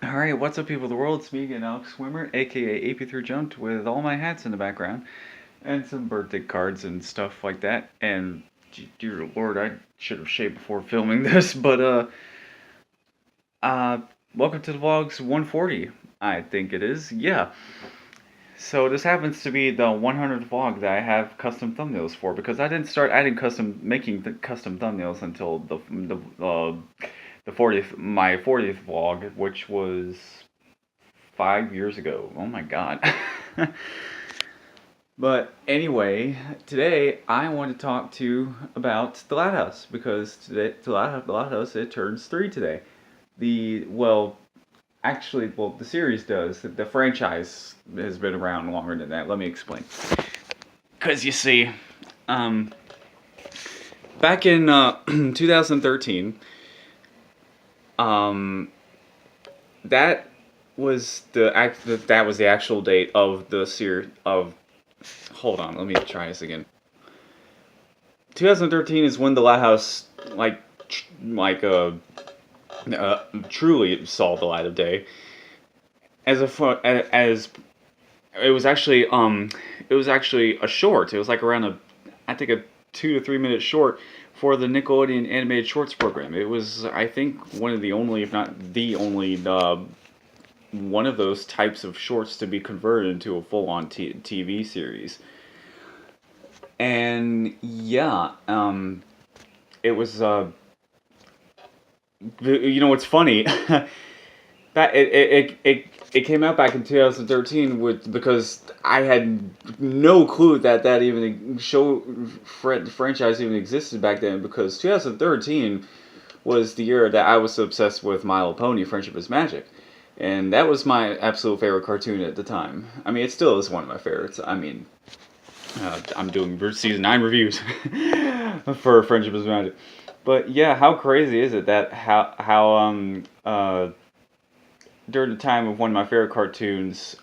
Alright, what's up people of the world? It's me again, Alex Swimmer, aka AP3 Jumped, with all my hats in the background, and some birthday cards and stuff like that, and dear lord, I should have shaved before filming this, but uh, welcome to the VLogz 140, I think it is, yeah. So this happens to be the 100th vlog that I have custom thumbnails for, because I didn't start adding making the custom thumbnails until the 40th, my 40th vlog, which was 5 years ago. Oh my god. But anyway, today I want to talk to you about the Loud House because today the Loud House it turns 3 today. The series does. The franchise has been around longer than that. Let me explain. Cause you see, um, back in 2013, um, that was that was the actual date of the series of. Hold on, let me try this again. 2013 is when the Lighthouse truly saw the light of day. As it was actually a short. It was like around I think a 2 to 3 minute short for the Nickelodeon animated shorts program. It was, I think, one of the only, if not the only, one of those types of shorts to be converted into a full-on TV series. And yeah, it was. What's funny? That it came out back in 2013 because I had no clue that even franchise even existed back then, because 2013 was the year that I was so obsessed with My Little Pony: Friendship is Magic. And that was my absolute favorite cartoon at the time. I mean, it still is one of my favorites. I mean, I'm doing season 9 reviews for Friendship is Magic. But yeah, how crazy is it that during the time of one of my favorite cartoons,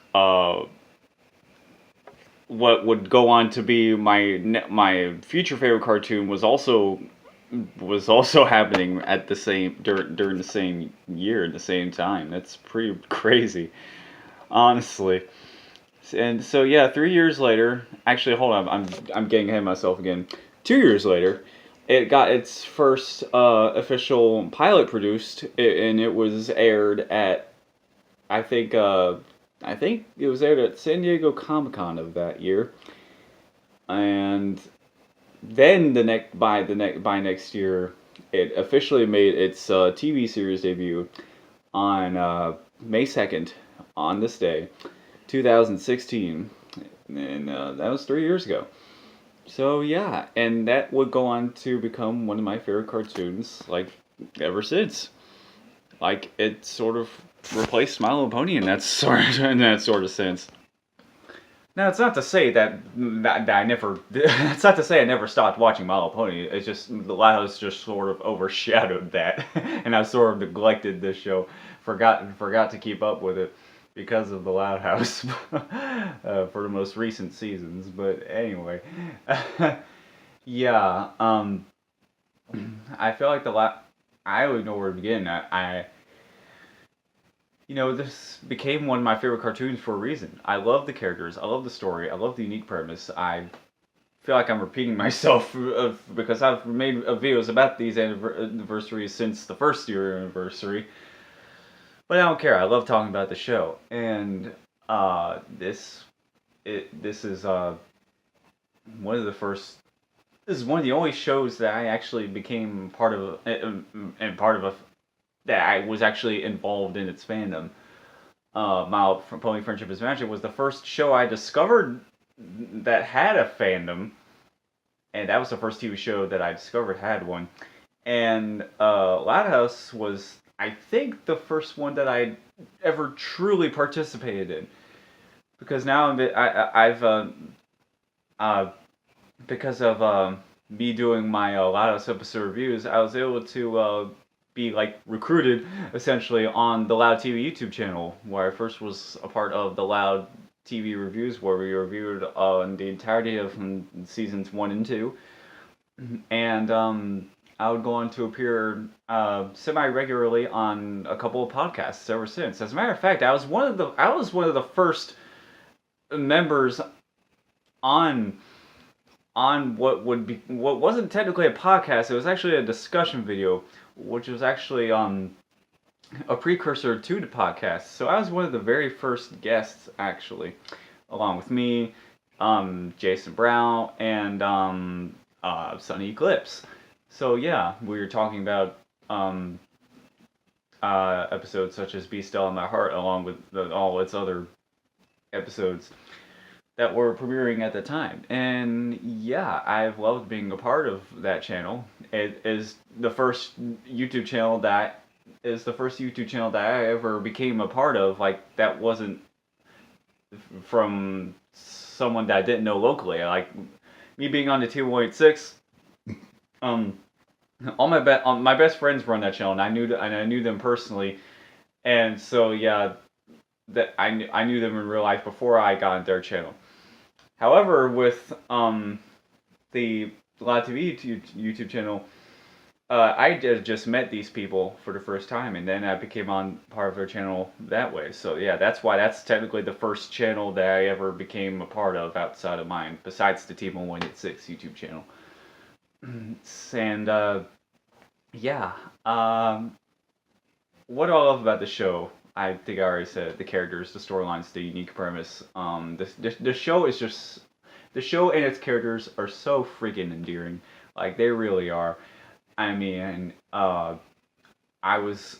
what would go on to be my future favorite cartoon was also happening at the same during the same year at the same time. That's pretty crazy, honestly. And so yeah, 3 years later, actually hold on, I'm getting ahead of myself again. 2 years later, it got its first official pilot produced, and it was aired at I think it was aired at San Diego Comic Con of that year, and then by next year, it officially made its TV series debut on May 2nd, on this day, 2016, and that was 3 years ago. So yeah, and that would go on to become one of my favorite cartoons, like, ever since. Like, it sort of replaced My Little Pony in that sort of sense. Now, it's not to say that I never. It's not to say I never stopped watching My Little Pony. It's just the Lighthouse just sort of overshadowed that, and I sort of neglected this show, forgot to keep up with it because of the Loud House for the most recent seasons. But anyway, yeah, I feel like I don't even know where to begin. This became one of my favorite cartoons for a reason. I love the characters, I love the story, I love the unique premise. I feel like I'm repeating myself because I've made videos about these anniversaries since the first year anniversary. But I don't care. I love talking about the show, and this is one of the first. This is one of the only shows that I actually became part of, and part of that I was actually involved in its fandom. My Pony Friendship is Magic was the first show I discovered that had a fandom, and that was the first TV show that I discovered had one. And Loud House was, I think, the first one that I ever truly participated in, because now I've because of me doing my Loud House episode reviews, I was able to be like recruited essentially on the Loud TV YouTube channel, where I first was a part of the Loud TV reviews, where we reviewed the entirety of seasons 1 and 2, and I would go on to appear semi-regularly on a couple of podcasts ever since. As a matter of fact, I was one of the first members on what wasn't technically a podcast. It was actually a discussion video, which was actually a precursor to the podcast. So I was one of the very first guests, actually, along with me, Jason Brown, and Sunny Eclipse. So yeah, we were talking about episodes such as "Be Still in My Heart," along with all its other episodes that were premiering at the time. And yeah, I've loved being a part of that channel. It is the first YouTube channel that I ever became a part of. Like, that wasn't from someone that I didn't know locally. Like, me being on the T186, all my best friends were on that channel, and I knew them personally. And so yeah, that I knew them in real life before I got on their channel. However, with the Live TV YouTube channel, I just met these people for the first time, and then I became on part of their channel that way. So yeah, that's technically the first channel that I ever became a part of outside of mine, besides the T186 YouTube channel. And yeah, what do I love about the show? I think I already said it. The characters, the storylines, the unique premise. The show is just, the show and its characters are so freaking endearing. Like, they really are. I mean, I was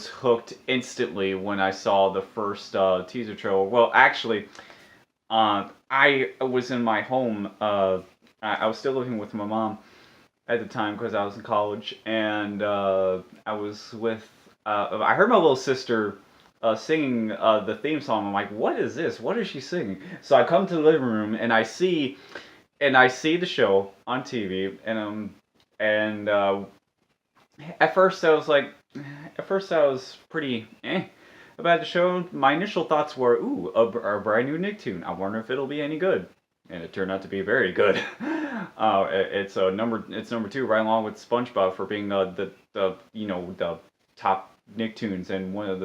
hooked instantly when I saw the first teaser trailer. Well, actually, I was in my home. I was still living with my mom at the time because I was in college, and I was with. I heard my little sister singing the theme song. I'm like, "What is this? What is she singing?" So I come to the living room and I see the show on TV, and at first I was pretty about the show. My initial thoughts were, "Ooh, a brand new Nicktoon. I wonder if it'll be any good." And it turned out to be very good. It's number two, right along with SpongeBob, for being the top Nicktoons and one of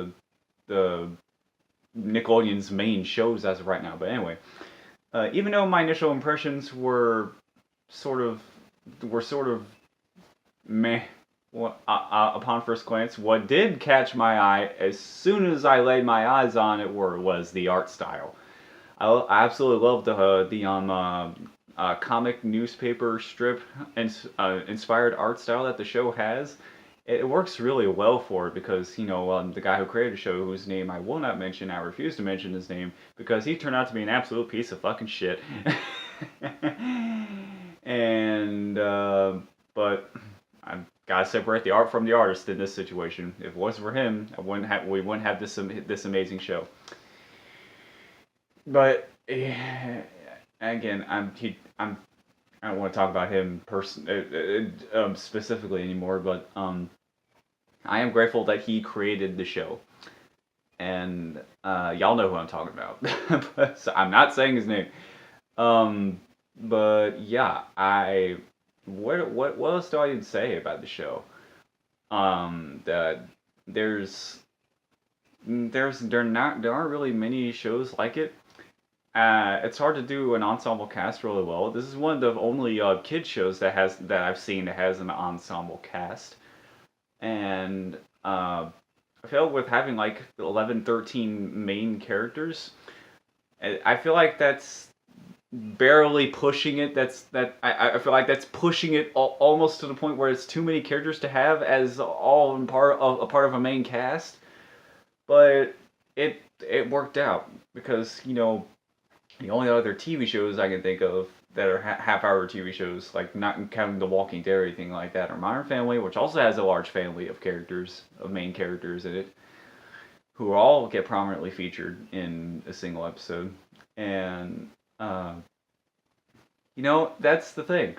the Nickelodeon's main shows as of right now. But anyway, even though my initial impressions were sort of meh, upon first glance, what did catch my eye as soon as I laid my eyes on it was the art style. I absolutely love the comic newspaper strip inspired art style that the show has. It works really well for it because, the guy who created the show, whose name I will not mention, I refuse to mention his name, because he turned out to be an absolute piece of fucking shit. And, but I've got to separate the art from the artist in this situation. If it wasn't for him, we wouldn't have this amazing show. But again, I don't want to talk about him specifically anymore. But I am grateful that he created the show, and y'all know who I'm talking about. So I'm not saying his name. But yeah, what else do I even say about the show? That there aren't really many shows like it. It's hard to do an ensemble cast really well. This is one of the only kid shows that I've seen that has an ensemble cast, and I feel with having like 11, 13 main characters, I feel like that's barely pushing it. I feel like that's pushing it almost to the point where it's too many characters to have as all in part of a main cast. But it worked out because the only other TV shows I can think of that are half-hour TV shows, like not counting The Walking Dead or anything like that, are Modern Family, which also has a large family of main characters in it, who all get prominently featured in a single episode. And, that's the thing.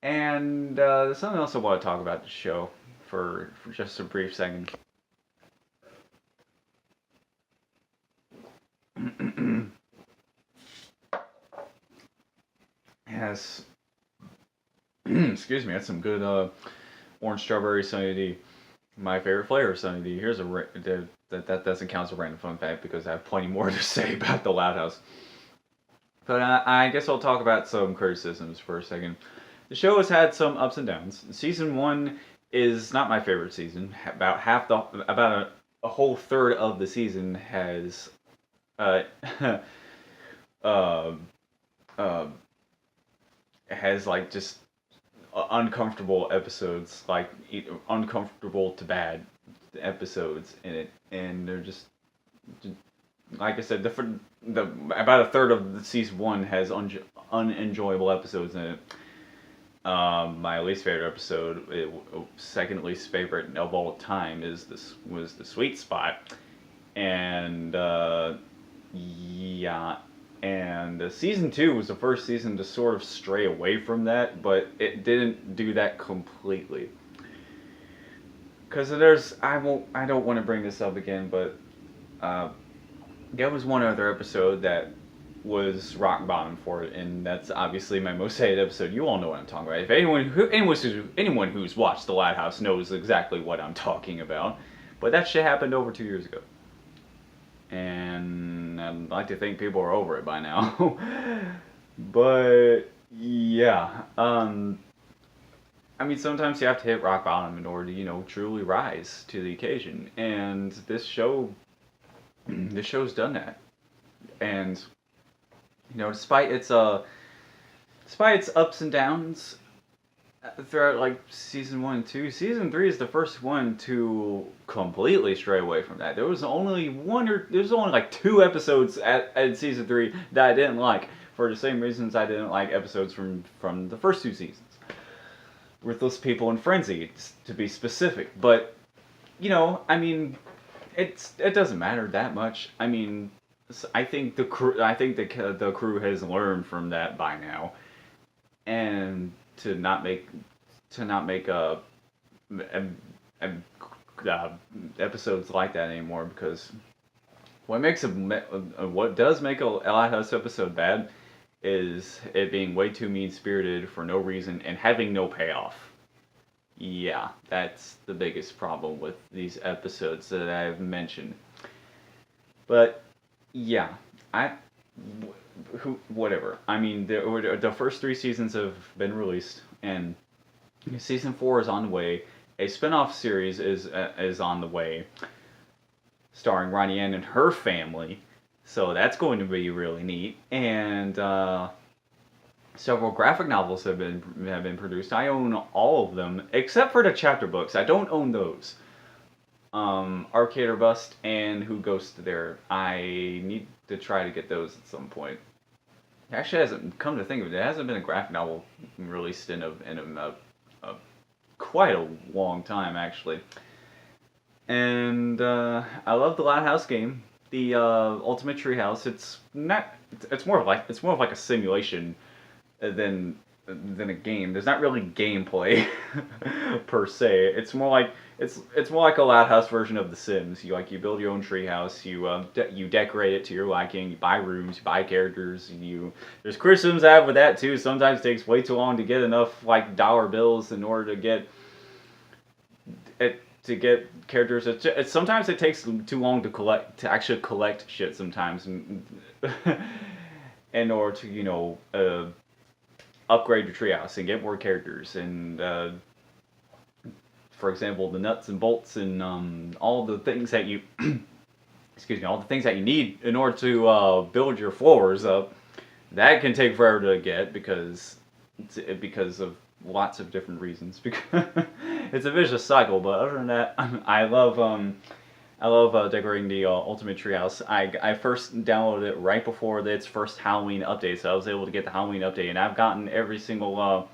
And there's something else I want to talk about the show for just a brief second. Yes. Excuse me, that's some good orange strawberry Sunny D. My favorite flavor, Sunny D. Here's that doesn't count as a random fun fact because I have plenty more to say about the Loud House. But I guess I'll talk about some criticisms for a second. The show has had some ups and downs. Season one is not my favorite season. About a whole third of the season has uh, uh, uh, has like just uncomfortable episodes, like uncomfortable to bad episodes in it, and they're just like I said, about a third of the season one has unenjoyable episodes in it. My least favorite episode, second least favorite of all time, was the sweet spot, and yeah, and season two was the first season to sort of stray away from that, but it didn't do that completely. Because I don't want to bring this up again, but uh, there was one other episode that was rock bottom for it, and that's obviously my most hated episode. You all know what I'm talking about. If anyone who's watched The Lighthouse knows exactly what I'm talking about. But that shit happened over 2 years ago, and I'd like to think people are over it by now. But yeah, I mean, sometimes you have to hit rock bottom in order to, truly rise to the occasion. And this show's done that. And despite its ups and downs throughout like season one and two, season three is the first one to completely stray away from that. There was only like two episodes at season three that I didn't like for the same reasons I didn't like episodes from the first two seasons. Ruthless People and Frenzy, to be specific. But I mean, it doesn't matter that much. I mean, I think the crew has learned from that by now, and to not make episodes like that anymore, because what does make a Lighthouse episode bad is it being way too mean spirited for no reason and having no payoff. Yeah, that's the biggest problem with these episodes that I've mentioned. But yeah, whatever. I mean, the first three seasons have been released, and season four is on the way. A spin-off series is on the way, starring Ronnie Ann and her family. So that's going to be really neat. And several graphic novels have been produced. I own all of them except for the chapter books. I don't own those. Arcade or Bust and Who Goes There. I need to try to get those at some point. It actually hasn't come to think of it. There hasn't been a graphic novel released in a quite a long time, actually. And I love the Lighthouse game. The Ultimate Treehouse. It's not. It's more of like a simulation than a game. There's not really gameplay per se. It's more like a Loud House version of The Sims. You build your own treehouse. You decorate it to your liking. You buy rooms. You buy characters. There's criticisms I have with that too. Sometimes it takes way too long to get enough like dollar bills in order to get it. To get characters, sometimes it takes too long to actually collect shit sometimes, in order to upgrade your treehouse and get more characters, and for example, the nuts and bolts and all the things that you all the things that you need in order to build your floors up. That can take forever to get because of lots of different reasons. Because it's a vicious cycle. But other than that, I love decorating the Ultimate Treehouse. I first downloaded it right before its first Halloween update, so I was able to get the Halloween update, and I've gotten every single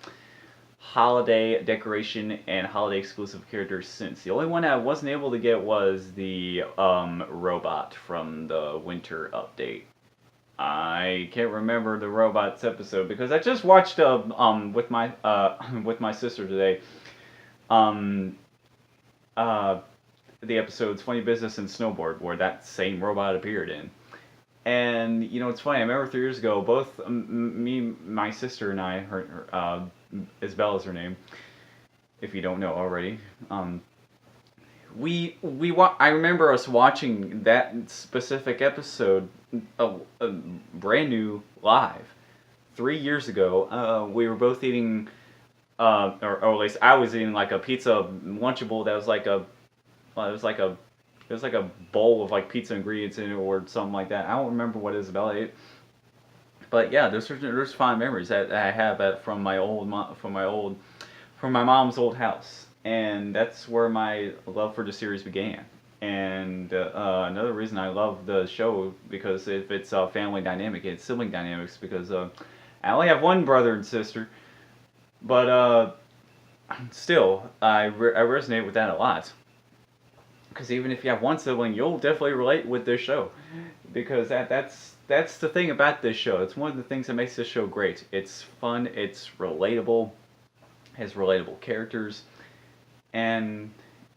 holiday decoration and holiday exclusive characters since. The only one I wasn't able to get was the robot from the winter update. I can't remember the robots episode because I just watched with my sister today the episodes Funny Business and Snowboard, where that same robot appeared in. And it's funny, I remember 3 years ago, both my sister and I Isabella is her name, if you don't know already. I remember us watching that specific episode, brand new live, 3 years ago. We were both eating, or at least I was eating like a pizza Lunchable that was like well, it was like a bowl of like pizza ingredients in it or something like that. I don't remember what Isabella ate, but yeah, there's fond memories that I have from my from my mom's old house, and that's where my love for the series began. And another reason I love the show, because if it's family dynamic, it's sibling dynamics, because I only have one brother and sister, but still I resonate with that a lot. Because even if you have one sibling, you'll definitely relate with this show, because that's the thing about this show. It's one of the things that makes this show great. It's fun. It's relatable. Has relatable characters, and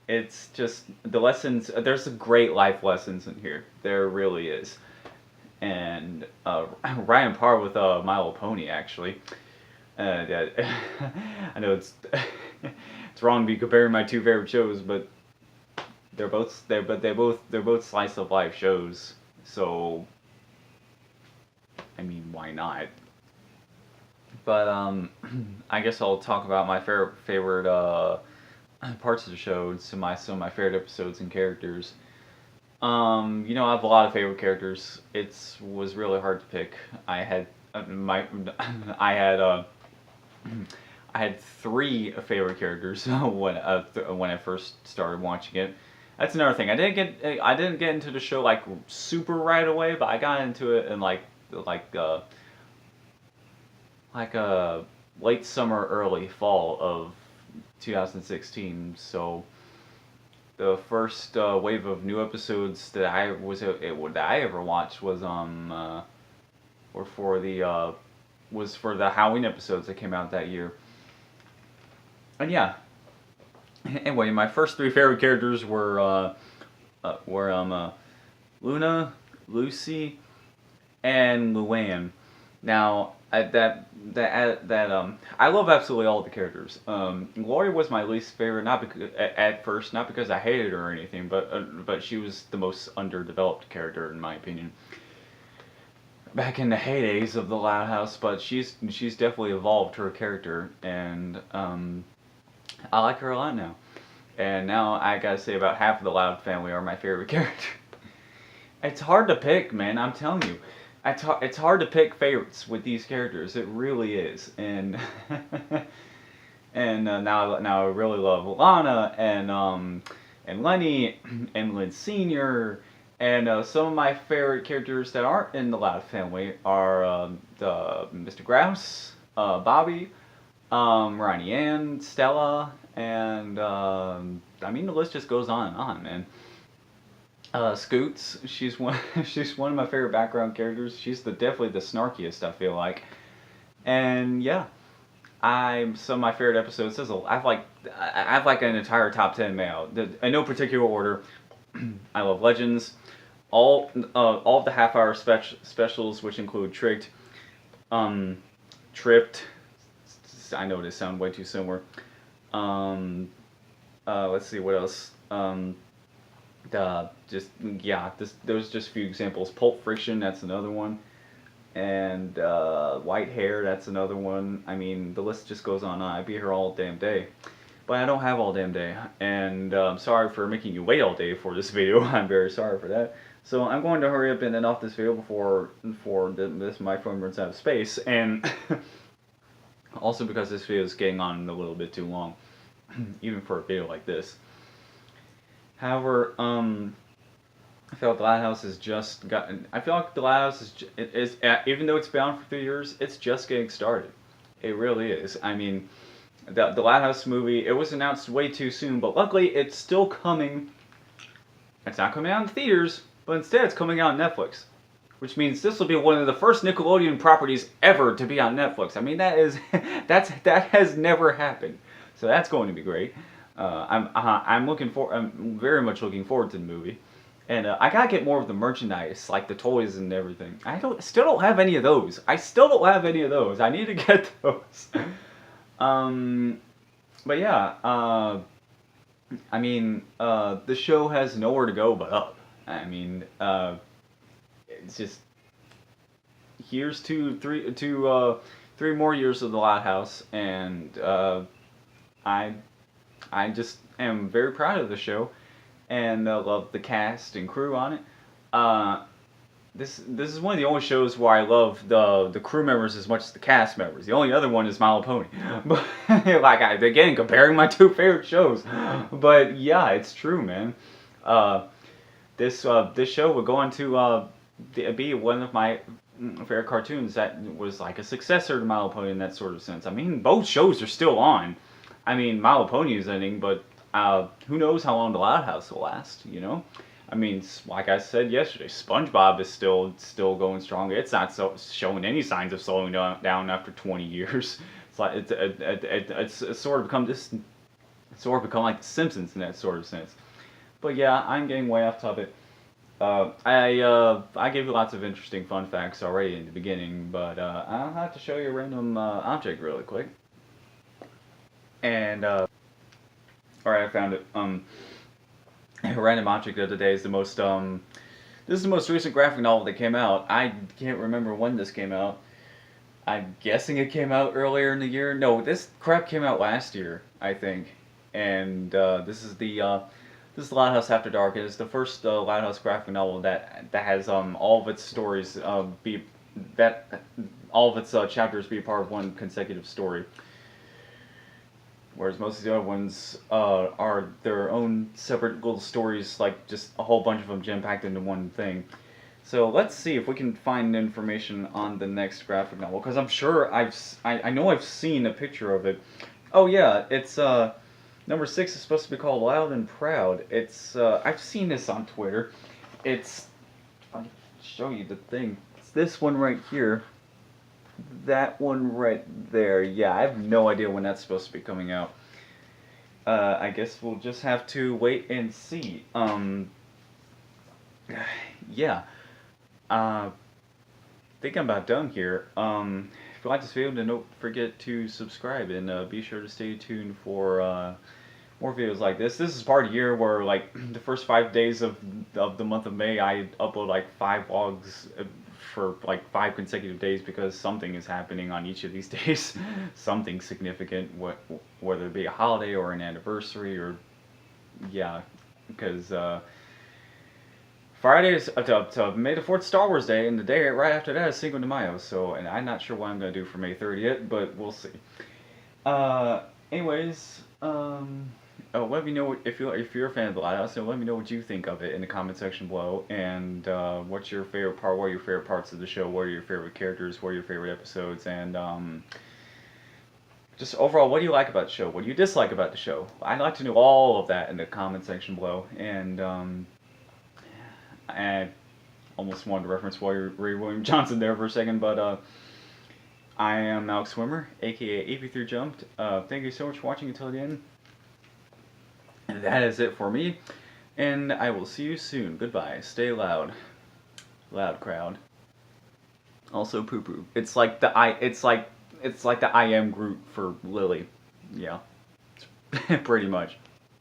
it's just the lessons. There's some great life lessons in here. There really is, and right on par with My Little Pony, actually. I know it's wrong to be comparing my two favorite shows, but they're both slice of life shows. So I mean, why not? But I guess I'll talk about my favorite parts of the show, some of my favorite episodes and characters. I have a lot of favorite characters. It was really hard to pick. I had I had I had three favorite characters when I first started watching it. That's another thing. I didn't get into the show like super right away, but I got into it in like late summer, early fall of 2016. So the first wave of new episodes that I ever watched was were for the was for the Halloween episodes that came out that year. And yeah. Anyway, my first three favorite characters were Luna, Lucy, and Luann. Now, I love absolutely all the characters. Gloria was my least favorite, not because at first, not because I hated her or anything, but she was the most underdeveloped character in my opinion. Back in the heydays of the Loud House, but she's definitely evolved her character, and I like her a lot now. And now I gotta say about half of the Loud family are my favorite character. It's hard to pick, man. I'm telling you. It's hard to pick favorites with these characters. It really is. And and now I really love Lana and Lenny and Lynn Senior. And some of my favorite characters that aren't in the Loud family are Mr. Grouse, Bobby, Ronnie Ann, Stella, and I mean the list just goes on and on, man. Scoots, she's one she's one of my favorite background characters. She's definitely the snarkiest, I feel like. And yeah, some of my favorite episodes. I have like an entire top 10 mail in no particular order. I love Legends, all of the half-hour specials, which include Tricked, Tripped. I know this sounds way too similar. Let's see what else. Those just a few examples. Pulp Friction, that's another one, and White Hair, that's another one. I mean, the list just goes on. I'd be here all damn day, but I don't have all damn day, and I'm sorry for making you wait all day for this video. I'm very sorry for that. So I'm going to hurry up and end off this video before my phone runs out of space, and also because this video is getting on a little bit too long, even for a video like this. However, I feel like the Lighthouse has just gotten. I feel like the Lighthouse is even though it's been on for 3 years, it's just getting started. It really is. I mean, the Lighthouse movie, it was announced way too soon, but luckily it's still coming. It's not coming out in theaters, but instead it's coming out on Netflix, which means this will be one of the first Nickelodeon properties ever to be on Netflix. I mean, that has never happened, so that's going to be great. I'm very much looking forward to the movie, and I gotta get more of the merchandise, like the toys and everything. Still don't have any of those. I need to get those. Um, but yeah, I mean, the show has nowhere to go but up. I mean, it's just here's three more years of the Lighthouse, and I I just am very proud of the show, and love the cast and crew on it. Uh, this is one of the only shows where I love the crew members as much as the cast members. The only other one is My Little Pony, but like again comparing my two favorite shows. But yeah, it's true, man. Uh, this show would go on to be one of my favorite cartoons that was like a successor to My Little Pony in that sort of sense. I mean, both shows are still on. I mean, My Little Pony is ending, but who knows how long the Loud House will last? You know. I mean, like I said yesterday, SpongeBob is still going strong. It's not showing any signs of slowing down after 20 years. It's like it's sort of become like The Simpsons in that sort of sense. But yeah, I'm getting way off topic. I gave you lots of interesting fun facts already in the beginning, but I'll have to show you a random object really quick. And all right, I found it. A random object of the day is the most this is the most recent graphic novel that came out. I can't remember when this came out. I'm guessing it came out earlier in the year. No, this crap came out last year, I think. And this is the Lighthouse After Dark. It is the first Lighthouse graphic novel that has all of its stories be that all of its chapters be part of one consecutive story. Whereas most of the other ones are their own separate little stories, like just a whole bunch of them jam-packed into one thing. So let's see if we can find information on the next graphic novel, because I'm sure I know I've seen a picture of it. Oh yeah, it's number 6 is supposed to be called Loud and Proud. It's I've seen this on Twitter. I'll show you the thing. It's this one right here. That one right there. Yeah, I have no idea when that's supposed to be coming out. I guess we'll just have to wait and see. Yeah. I think I'm about done here. If you like this video, then don't forget to subscribe, and be sure to stay tuned for more videos like this. This is part of the year where, like, the first 5 days of the month of May, I upload like 5 vlogs for like 5 consecutive days, because something is happening on each of these days. Something significant, whether it be a holiday or an anniversary, or yeah, because Friday is to May the 4th, Star Wars Day, and the day right after that is Cinco de Mayo. So, and I'm not sure what I'm gonna do for May 30th, but we'll see. Anyways, let me know if you're a fan of the Lighthouse, so let me know what you think of it in the comment section below, and what's your favorite part, what are your favorite parts of the show, what are your favorite characters, what are your favorite episodes, and just overall, what do you like about the show, what do you dislike about the show? I'd like to know all of that in the comment section below, and I almost wanted to reference Ray William Johnson there for a second, but I am Alex Swimmer, aka AP3 Jumped. Thank you so much for watching until the end. And that is it for me, and I will see you soon. Goodbye. Stay loud. Loud crowd. Also poo poo. It's like the I am Groot for Lily. Yeah. Pretty much.